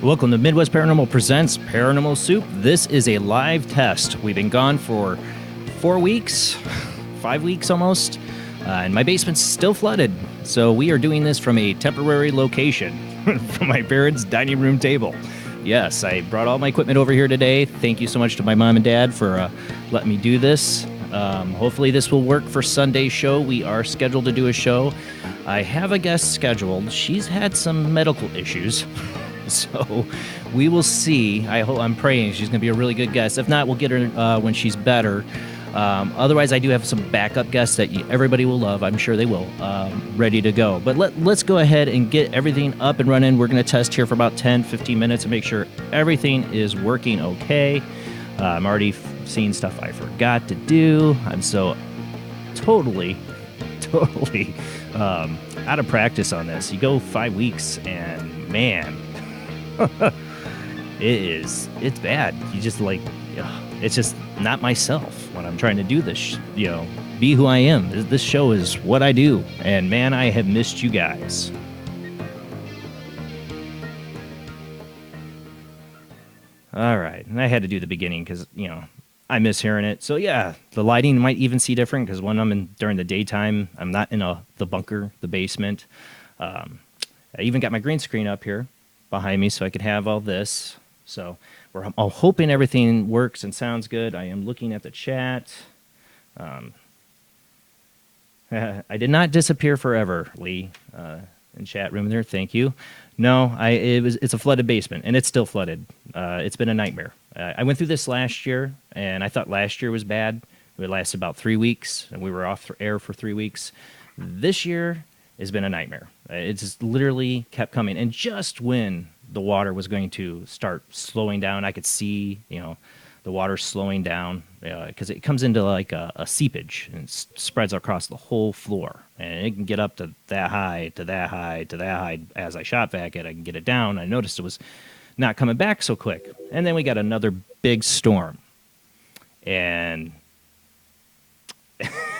Welcome to Midwest Paranormal Presents Paranormal Soup. This is a live test. We've been gone for 4 weeks, 5 weeks almost, and my basement's still flooded. So we are doing this from a temporary location, from my parents' dining room table. Yes, I brought all my equipment over here today. Thank you so much to my mom and dad for letting me do this. Hopefully this will work for Sunday's show. We are scheduled to do a show. I have a guest scheduled. She's had some medical issues. So we will see. I'm praying she's going to be a really good guest. If not, we'll get her when she's better. Otherwise, I do have some backup guests that everybody will love. I'm sure they will. Ready to go. But let's go ahead and get everything up and running. We're going to test here for about 10, 15 minutes and make sure everything is working okay. I'm already seeing stuff I forgot to do. I'm so totally out of practice on this. You go 5 weeks and man... it's bad. You just it's just not myself when I'm trying to do this, be who I am. This show is what I do. And man, I have missed you guys. All right. And I had to do the beginning because, I miss hearing it. So yeah, the lighting might even see different because when I'm during the daytime, I'm not in the bunker, the basement. I even got my green screen up here behind me so I could have all this. So we're all hoping everything works and sounds good. I am looking at the chat. I did not disappear forever, Lee, in chat room there. Thank you. No, it's a flooded basement, and it's still flooded. It's been a nightmare. I went through this last year, and I thought last year was bad. It lasted about 3 weeks, and we were off air for 3 weeks. This year has been a nightmare. It just literally kept coming, and just when the water was going to start slowing down, I could see, the water slowing down because it comes into like a seepage and spreads across the whole floor, and it can get up to that high, to that high, to that high. As I shot vac it, I can get it down. I noticed it was not coming back so quick, and then we got another big storm, and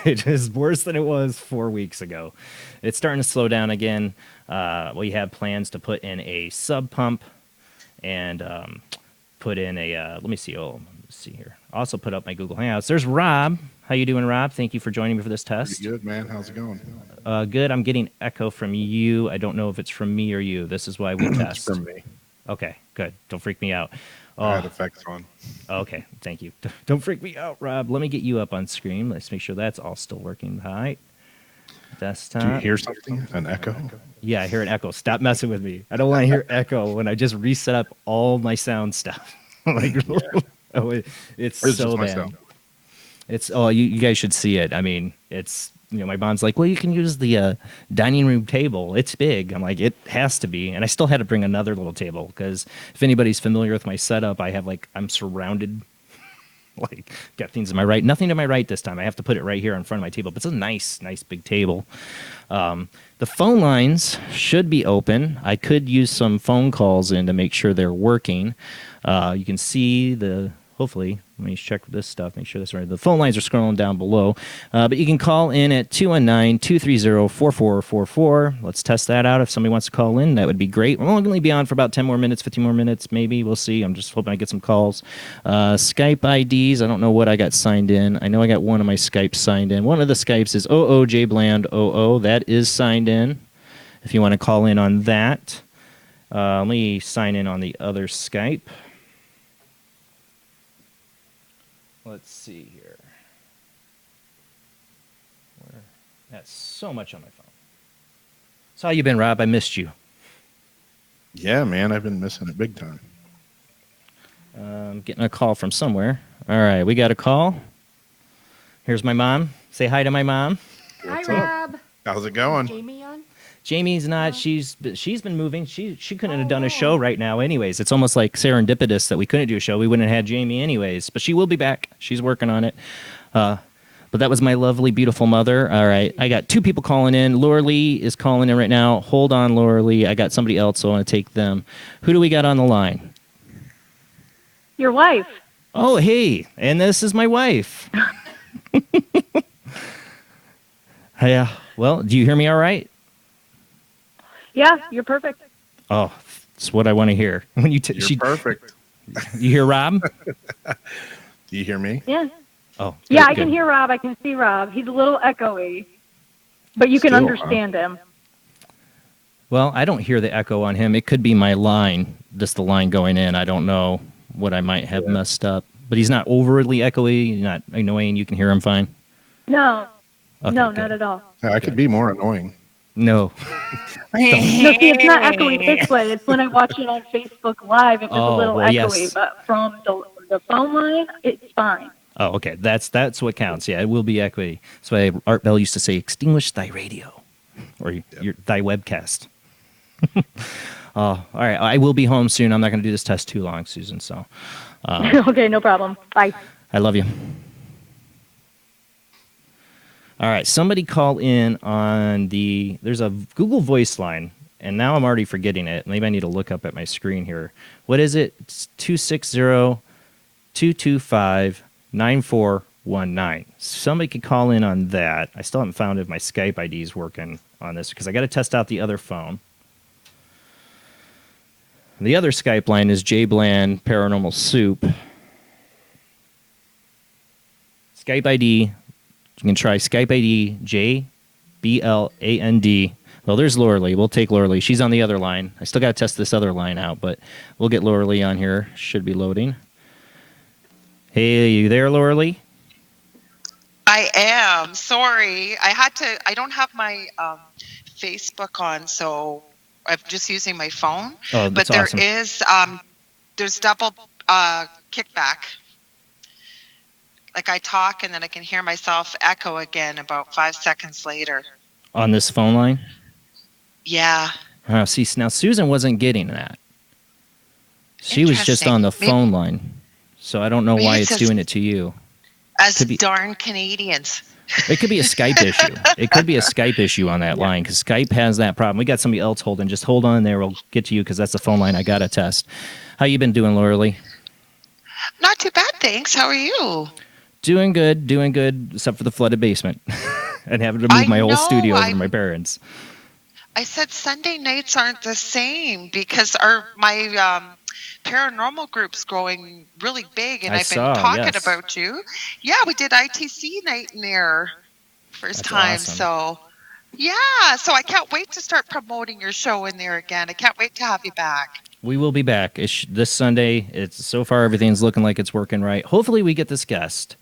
it is worse than it was 4 weeks ago. It's starting to slow down again. We have plans to put in a sub pump and put in a let me see. Let's see here. Also put up my Google Hangouts. There's Rob. How you doing, Rob? Thank you for joining me for this test. Pretty good, man. How's it going? Good. I'm getting echo from you. I don't know if it's from me or you. This is why we test. It's from me. Okay, good. Don't freak me out. I had effects on. Okay, thank you. Don't freak me out, Rob. Let me get you up on screen. Let's make sure that's all still working. Hi. Desktop. Do you hear something? An echo? Yeah, I hear an echo. Stop messing with me. I don't want to hear echo when I just reset up all my sound stuff. It's so bad. It's you guys should see it. I mean, it's my mom's like, well, you can use the dining room table. It's big. I'm like, it has to be. And I still had to bring another little table because if anybody's familiar with my setup, I'm surrounded. Like, got things to my right. Nothing to my right this time. I have to put it right here in front of my table. But it's a nice big table. The phone lines should be open. I could use some phone calls in to make sure they're working. You can see hopefully, let me check this stuff, make sure that's right. The phone lines are scrolling down below. But you can call in at 219-230-4444. Let's test that out. If somebody wants to call in, that would be great. We'll only be on for about 10 more minutes, 15 more minutes, maybe. We'll see. I'm just hoping I get some calls. Skype IDs, I don't know what I got signed in. I know I got one of my Skypes signed in. One of the Skypes is OOJBland00. That is signed in. If you want to call in on that. Let me sign in on the other Skype. Let's see here. That's so much on my phone. So how you been, Rob? I missed you. Yeah, man, I've been missing it big time. Getting a call from somewhere. All right, we got a call. Here's my mom. Say hi to my mom. What's Hi, up? Rob. How's it going? Jamie on? Jamie's not. She's been moving. She couldn't have done a show right now anyways. It's almost like serendipitous that we couldn't do a show. We wouldn't have had Jamie anyways. But she will be back. She's working on it. But that was my lovely, beautiful mother. All right. I got two people calling in. Laura Lee is calling in right now. Hold on, Laura Lee. I got somebody else, so I want to take them. Who do we got on the line? Your wife. Oh, hey. And this is my wife. Yeah. Well, do you hear me all right? Yeah, you're perfect. Oh, that's what I want to hear. When You're perfect. You hear Rob? Do you hear me? Yeah. Oh, Yeah, good, I can good. hear Rob. I can see Rob. He's a little echoey, but you can Still, understand him. Well, I don't hear the echo on him. It could be my line, just the line going in. I don't know what I might have messed up. But he's not overly echoey. He's not annoying. You can hear him fine. No. Okay, No, good. not at all. I could be more annoying. No. No, see, it's not echoey this way. It's when I watch it on Facebook Live, it was a little well, echoey. yes. But from the phone line, it's fine. Oh, okay. That's what counts. Yeah, it will be echoey. That's why Art Bell used to say, "Extinguish thy radio," or thy webcast. All right. I will be home soon. I'm not going to do this test too long, Susan. So, Okay, no problem. Bye. I love you. All right. Somebody call in on there's a Google Voice line, and now I'm already forgetting it. Maybe I need to look up at my screen here. What is it? It's 260-225-9419. Somebody could call in on that. I still haven't found if my Skype ID is working on this because I got to test out the other phone. The other Skype line is J Bland Paranormal Soup. Skype ID, you can try Skype ID JBLAND. Well, there's Lauralee. We'll take Lauralee. She's on the other line. I still got to test this other line out, but we'll get Lauralee on here. Should be loading. Hey, you there, Lauralee? I am. Sorry. I don't have my Facebook on, so I'm just using my phone. Oh, But that's awesome. there's double kickback. Like I talk and then I can hear myself echo again about 5 seconds later. On this phone line? Yeah. See, now Susan wasn't getting that. She was just on the phone line. So I don't know why it's doing it to you. As darn Canadians. It could be a Skype issue. It could be a Skype issue on that line because Skype has that problem. We got somebody else holding. Just hold on there. We'll get to you because that's the phone line I got to test. How you been doing, Lauralee? Not too bad, thanks. How are you? Doing good, except for the flooded basement and having to move my whole studio over to my parents. I said Sunday nights aren't the same because my paranormal group's growing really big, and I've been talking about you. Yeah, we did ITC night in there first time. Awesome. So yeah, so I can't wait to start promoting your show in there again. I can't wait to have you back. We will be back this Sunday. It's so far everything's looking like it's working right. Hopefully we get this guest.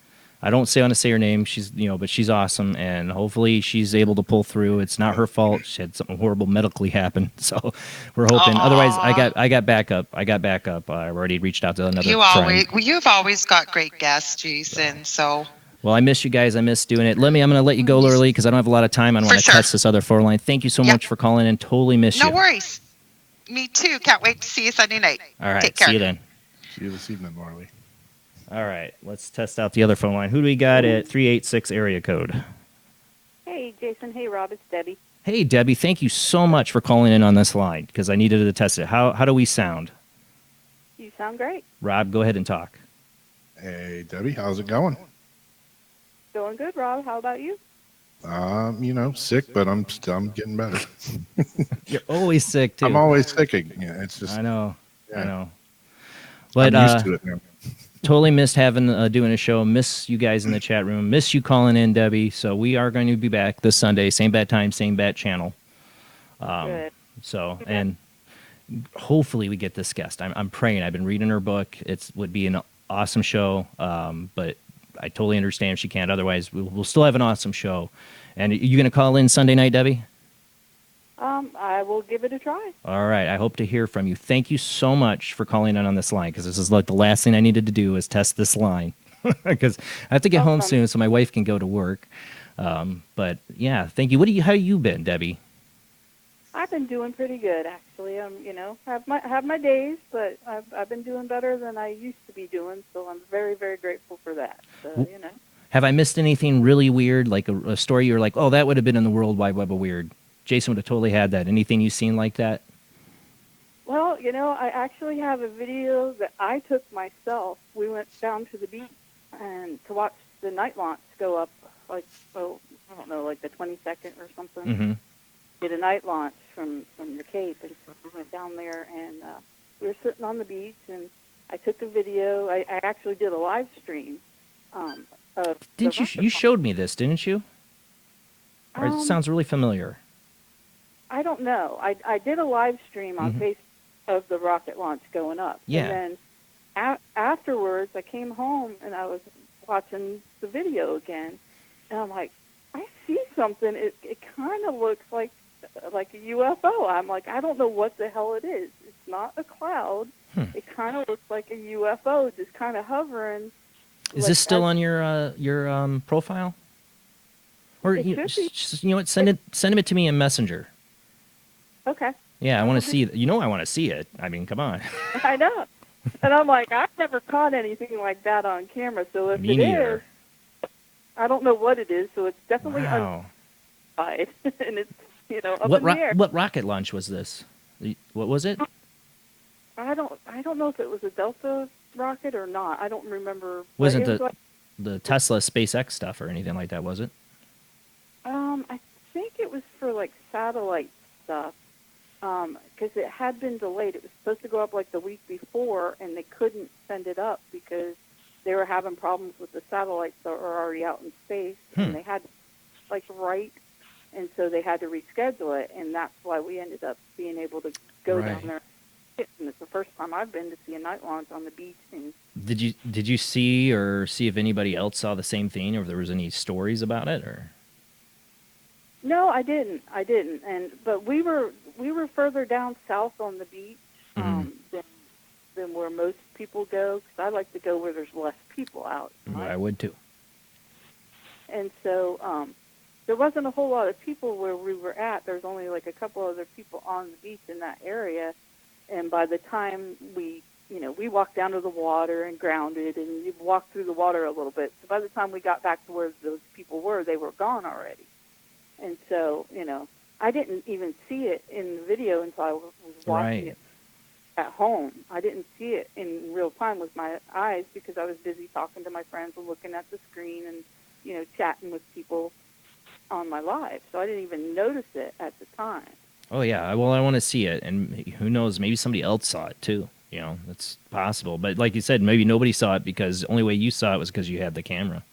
I don't want to say her name. She's but she's awesome, and hopefully she's able to pull through. It's not her fault. She had something horrible medically happen, so we're hoping. Aww. Otherwise, I got backup. I've already reached out to another friend. You've always got great guests, Jason. So. Well, I miss you guys. I miss doing it. I'm going to let you go, Lauralee, because I don't have a lot of time. I want to test this other phone line. Thank you so much for calling in. Totally miss you. No worries. Me too. Can't wait to see you Sunday night. All right. Take care. See you then. See you this evening, Lauralee. All right. Let's test out the other phone line. Who do we got at 386 area code? Hey, Jason. Hey, Rob. It's Debbie. Hey, Debbie. Thank you so much for calling in on this line because I needed to test it. How do we sound? You sound great. Rob, go ahead and talk. Hey, Debbie. How's it going? Going good, Rob. How about you? Sick, but I'm getting better. You're always sick too. I'm always sick. Yeah, it's just. I know. Yeah. I know. But I'm used to it now. Totally missed having doing a show. Miss you guys in the chat room. Miss you calling in, Debbie. So we are going to be back this Sunday, same bat time, same bat channel. Good. So and hopefully we get this guest. I'm praying. I've been reading her book. It would be an awesome show. But I totally understand if she can't. Otherwise, we'll still have an awesome show. And you going to call in Sunday night, Debbie? I will give it a try. All right. I hope to hear from you. Thank you so much for calling in on this line because this is like the last thing I needed to do is test this line because I have to get home soon so my wife can go to work. But yeah, thank you. How you been, Debbie? I've been doing pretty good, actually. Have my days, but I've been doing better than I used to be doing. So I'm very, very grateful for that. So, Have I missed anything really weird, like a story you're like, oh, that would have been in the World Wide Web of Weird? Jason would have totally had that. Anything you've seen like that? Well, I actually have a video that I took myself. We went down to the beach and to watch the night launch go up, I don't know, like the 22nd or something. Mm-hmm. Did a night launch from the Cape, and so we went down there, and we were sitting on the beach, and I took a video. I actually did a live stream. You showed me this, didn't you? Or it sounds really familiar. I don't know. I did a live stream on Facebook of the rocket launch going up. Yeah. And then afterwards, I came home and I was watching the video again, and I'm like, I see something. It kind of looks like a UFO. I'm like, I don't know what the hell it is. It's not a cloud. It kind of looks like a UFO, just kind of hovering. Is this still on your profile? Or you know what? Send it to me in Messenger. Okay. Yeah, I want to see it. I want to see it. I mean, come on. I know. And I'm like, I've never caught anything like that on camera. So if Me it neither. is, I don't know what it is. So it's definitely Wow. unidentified, and it's up in the air. What rocket launch was this? What was it? I don't know if it was a Delta rocket or not. I don't remember. Wasn't the Tesla SpaceX stuff or anything like that, was it? I think it was for like satellite stuff. Because it had been delayed. It was supposed to go up like the week before, and they couldn't send it up because they were having problems with the satellites that were already out in space, and they had right and so they had to reschedule it, and that's why we ended up being able to go down there. And it's the first time I've been to see a night launch on the beach. And did you see if anybody else saw the same thing, or if there was any stories about it, or? No, I didn't. But we were further down south on the beach than where most people go, because I like to go where there's less people out. Right? I would too. And so there wasn't a whole lot of people where we were at. There's only like a couple other people on the beach in that area. And by the time we walked down to the water and grounded, and you walked through the water a little bit. So by the time we got back to where those people were, they were gone already. And so, I didn't even see it in the video until I was watching it at home. I didn't see it in real time with my eyes because I was busy talking to my friends and looking at the screen and, chatting with people on my live. So I didn't even notice it at the time. Oh, yeah. Well, I want to see it. And who knows, maybe somebody else saw it, too. That's possible. But like you said, maybe nobody saw it because the only way you saw it was because you had the camera.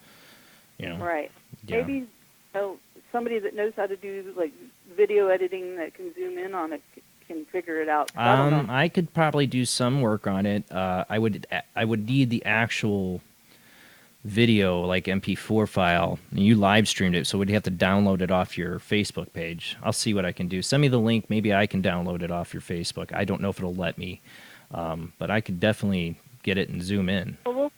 Right. Yeah. Maybe somebody that knows how to do, like, video editing that can zoom in on it can figure it out. I don't know. I could probably do some work on it. I would need the actual video, like MP4 file, and you live streamed it, so we'd have to download it off your Facebook page. I'll see what I can do. Send me the link. Maybe I can download it off your Facebook. I don't know if it'll let me, but I could definitely get it and zoom in. Well,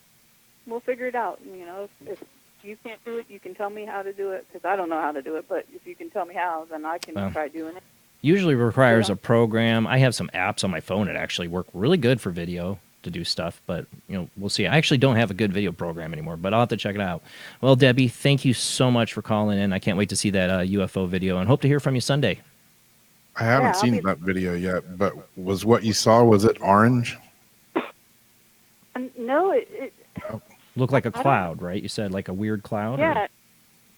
we'll figure it out. If you can't do it, you can tell me how to do it, because I don't know how to do it, but if you can tell me how, then I can try doing it. Usually requires a program. I have some apps on my phone that actually work really good for video to do stuff, but we'll see. I actually don't have a good video program anymore, but I'll have to check it out. Well, Debbie, thank you so much for calling in. I can't wait to see that UFO video, and hope to hear from you Sunday. I haven't seen that video yet, but was what you saw, was it orange? No, it looked like a cloud, right? You said like a weird cloud? Yeah,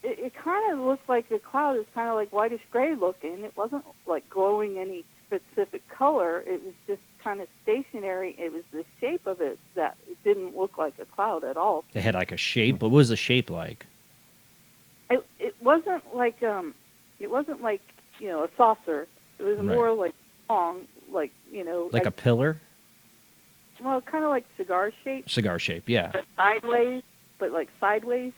it kind of looked like the cloud is kind of like whitish gray looking. It wasn't like glowing any specific color. It was just kind of stationary. It was the shape of it that it didn't look like a cloud at all. It had like a shape. What was the shape like? It wasn't like a saucer. It was more like long, like like a pillar. Well, kind of like cigar shape. Cigar shape, yeah. But like sideways.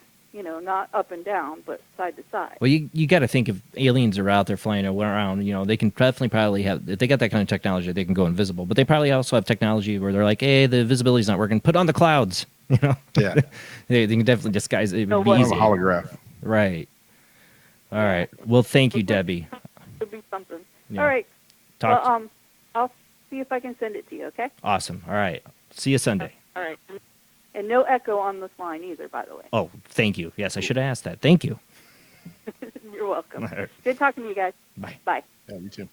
Not up and down, but side to side. Well, you got to think if aliens are out there flying around, they can definitely probably have, if they got that kind of technology, they can go invisible. But they probably also have technology where they're like, hey, the visibility's not working. Put on the clouds. Yeah. they can definitely disguise it. It would be a easy. holograph. Right. All right. Well, thank you, Debbie. Could be something. Yeah. All right. I'll see if I can send it to you, okay? Awesome. All right. See you Sunday. All right. And no echo on this line either, by the way. Oh, thank you. Yes, I should have asked that. Thank you. You're welcome. Good talking to you guys. Bye. Bye. Yeah, you too.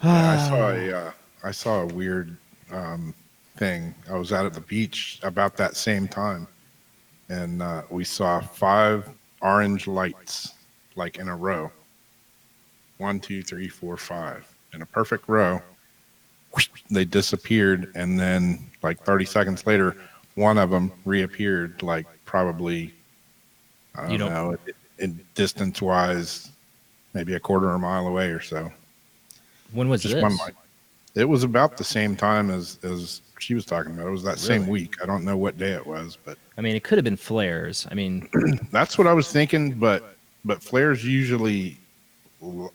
I saw a weird thing. I was out at the beach about that same time, and we saw 5 orange lights, like in a row. 1, 2, 3, 4, 5, in a perfect row. They disappeared, and then like 30 seconds later, one of them reappeared, like probably, I don't know, in distance-wise, maybe a quarter of a mile away or so. When was this? One light. It was about the same time as she was talking about. It was that same week. I don't know what day it was, but I mean, it could have been flares. I mean, that's what I was thinking. But flares usually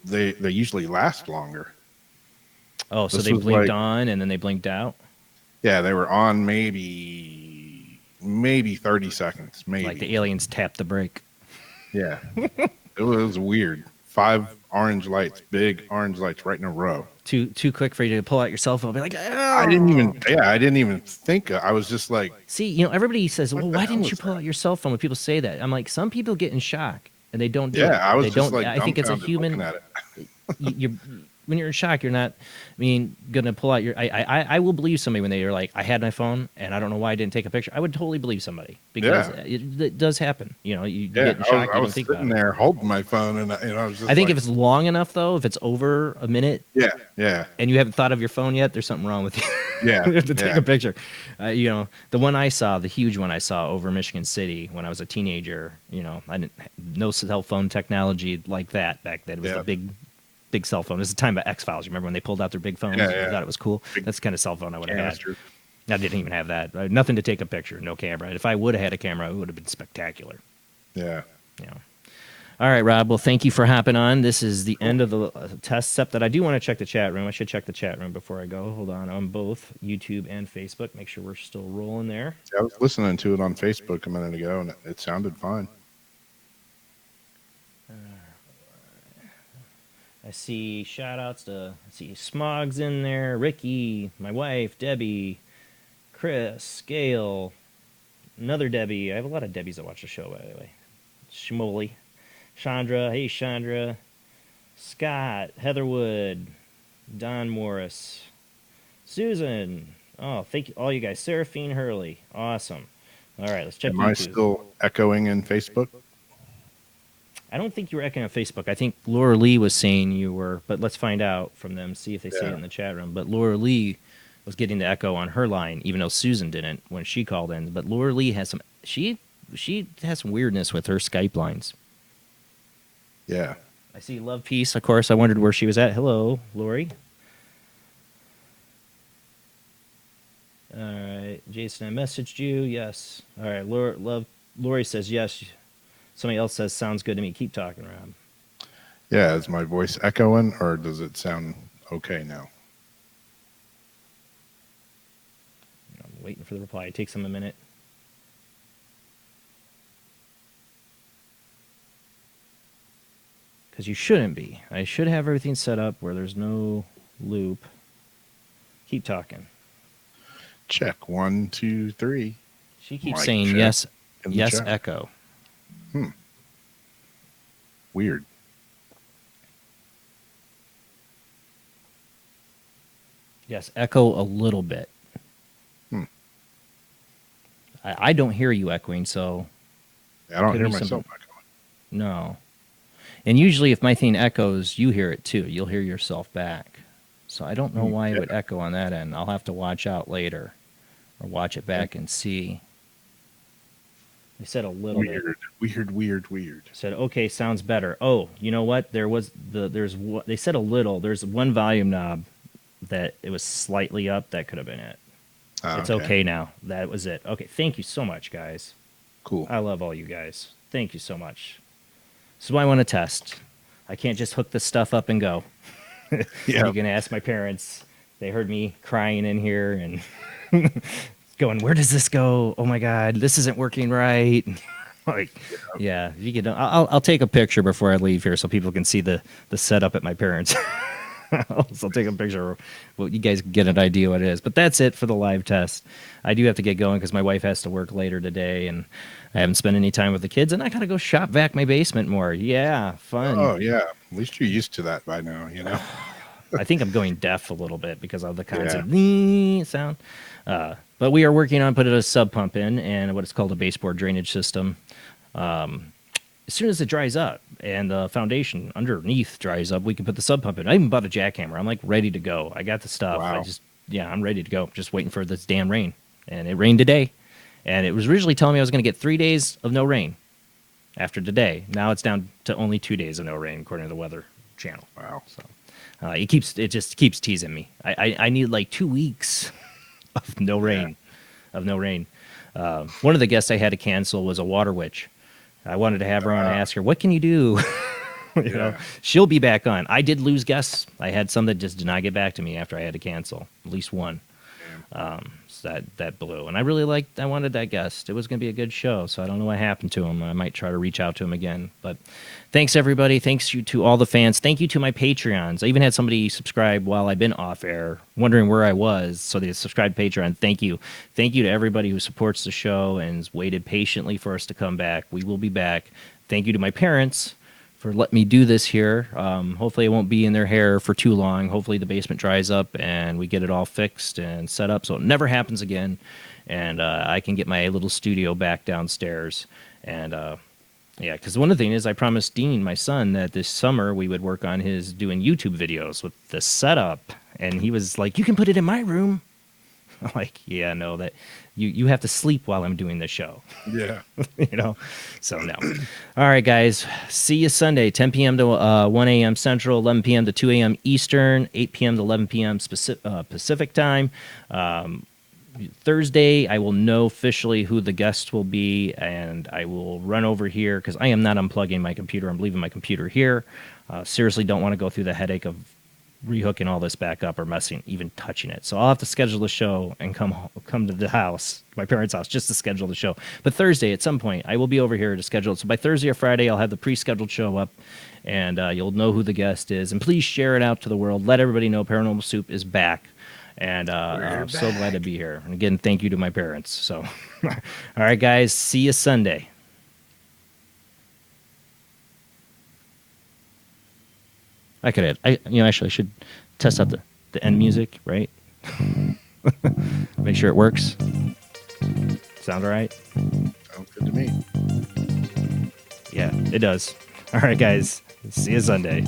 they usually last longer. Oh, so they blinked on and then they blinked out? Yeah, they were on maybe 30 seconds, maybe. Like the aliens tapped the brake. Yeah. It was weird. 5 orange lights, big orange lights right in a row. Too quick for you to pull out your cell phone and be like, oh. I didn't even think. I was just like. See, everybody says, well, why didn't you pull out your cell phone when people say that? I'm like, some people get in shock and they don't do it. Yeah, I was they just don't, like, I think it's a human. at it. when you're in shock, you're not, I mean, gonna pull out your. I will believe somebody when they are like, I had my phone and I don't know why I didn't take a picture. I would totally believe somebody because it does happen. You know, you get in shock. I was sitting there holding my phone, and I was just. I think if it's long enough, though, if it's over a minute, yeah, and you haven't thought of your phone yet, there's something wrong with you. Yeah, you have to take a picture. You know, the one I saw, the huge one I saw over Michigan City when I was a teenager. You know, I didn't no cell phone technology like that back then. It was the big cell phone. It was the time of X-Files. You remember when they pulled out their big phones? I thought it was cool. That's the kind of cell phone I would have had. I didn't even have that. Nothing to take a picture, no camera. If I would have had a camera, it would have been spectacular. Yeah. You know. All right, Rob. Well, thank you for hopping on. This is the end of the test, except that I do want to check the chat room. I should check the chat room before I go. Hold on both YouTube and Facebook. Make sure we're still rolling there. I was listening to it on Facebook a minute ago, and it sounded fine. I see shout-outs to, Smog's in there, Ricky, my wife, Debbie, Chris, Gail, another Debbie. I have a lot of Debbies that watch the show, by the way. Shmoley, Chandra, hey Chandra, Scott, Heatherwood, Don Morris, Susan. Oh, thank you, all you guys. Seraphine Hurley, awesome. All right, let's check YouTube. Am I still echoing in Facebook? I don't think you were echoing on Facebook. I think Laura Lee was saying you were, but let's find out from them, see if they say it in the chat room. But Laura Lee was getting the echo on her line, even though Susan didn't when she called in. But Laura Lee has some, she has some weirdness with her Skype lines. Yeah. I see Love Peace, of course. I wondered where she was at. Hello, Lori. All right, Jason, I messaged you. Yes. All right, Lori says yes. Somebody else says, sounds good to me. Keep talking, Rob. Yeah, is my voice echoing, or does it sound okay now? I'm waiting for the reply. It takes them a minute. Because you shouldn't be. I should have everything set up where there's no loop. Keep talking. Check 1, 2, 3. She keeps saying yes, echo. Weird. Yes, echo a little bit. I don't hear you echoing, so... I don't hear myself echoing. No. And usually if my thing echoes, you hear it too. You'll hear yourself back. So I don't know why it would echo on that end. I'll have to watch out later. Or watch it back and see. They said a little bit. Weird. Said, okay, sounds better. Oh, you know what? They said a little. There's one volume knob that it was slightly up. That could have been it. It's okay now. That was it. Okay, thank you so much, guys. Cool. I love all you guys. Thank you so much. This is why I want to test. I can't just hook this stuff up and go. Yeah. You can ask my parents. They heard me crying in here and going, where does this go? Oh my God, this isn't working right. Like, yeah, you can. I'll take a picture before I leave here so people can see the setup at my parents' house. I'll take a picture. Well, you guys get an idea what it is. But that's it for the live test. I do have to get going because my wife has to work later today, and I haven't spent any time with the kids, and I gotta go shop vac my basement more. Yeah, fun. Oh yeah, at least you're used to that by now, you know. I think I'm going deaf a little bit because of the constant sound. But we are working on putting a sub pump in and what is called a baseboard drainage system. As soon as it dries up and the foundation underneath dries up, we can put the sub pump in. I even bought a jackhammer. I'm like ready to go. I got the stuff. Wow. I'm ready to go. Just waiting for this damn rain. And it rained today. And it was originally telling me I was going to get 3 days of no rain after today. Now it's down to only 2 days of no rain, according to the Weather Channel. Wow. So it just keeps teasing me. I need like 2 weeks of no rain. One of the guests I had to cancel was a water witch. I wanted to have her on and ask her, what can you do? You know, she'll be back on. I did lose guests. I had some that just did not get back to me after I had to cancel, at least one. So that blew. And I wanted that guest. It was going to be a good show, so I don't know what happened to him. I might try to reach out to him again. But thanks, everybody. Thanks to all the fans. Thank you to my Patreons. I even had somebody subscribe while I've been off air, wondering where I was, so they subscribed to Patreon. Thank you. Thank you to everybody who supports the show and has waited patiently for us to come back. We will be back. Thank you to my parents for letting me do this here. Hopefully, I won't be in their hair for too long. Hopefully, the basement dries up and we get it all fixed and set up so it never happens again. And I can get my little studio back downstairs. And yeah, because one of the things is I promised Dean, my son, that this summer we would work on his doing YouTube videos with the setup. And he was like, "You can put it in my room." I'm like, "Yeah, no, that you have to sleep while I'm doing the show." Yeah. So no. All right, guys. See you Sunday, 10 p.m. to 1 a.m. Central, 11 p.m. to 2 a.m. Eastern, 8 p.m. to 11 p.m. Pacific time. Thursday, I will know officially who the guests will be, and I will run over here because I am not unplugging my computer. I'm leaving my computer here. Seriously, don't want to go through the headache of rehooking all this back up or even touching it. So I'll have to schedule the show and come to the house, my parents' house, just to schedule the show. But Thursday, at some point, I will be over here to schedule it. So by Thursday or Friday, I'll have the pre-scheduled show up, and you'll know who the guest is. And please share it out to the world. Let everybody know Paranormal Soup is back. And I'm so glad to be here. And again, thank you to my parents. So, all right, guys, see you Sunday. I could add, actually, I should test out the end music, right? Make sure it works. Sound all right? Sounds good to me. Yeah, it does. All right, guys. See you Sunday.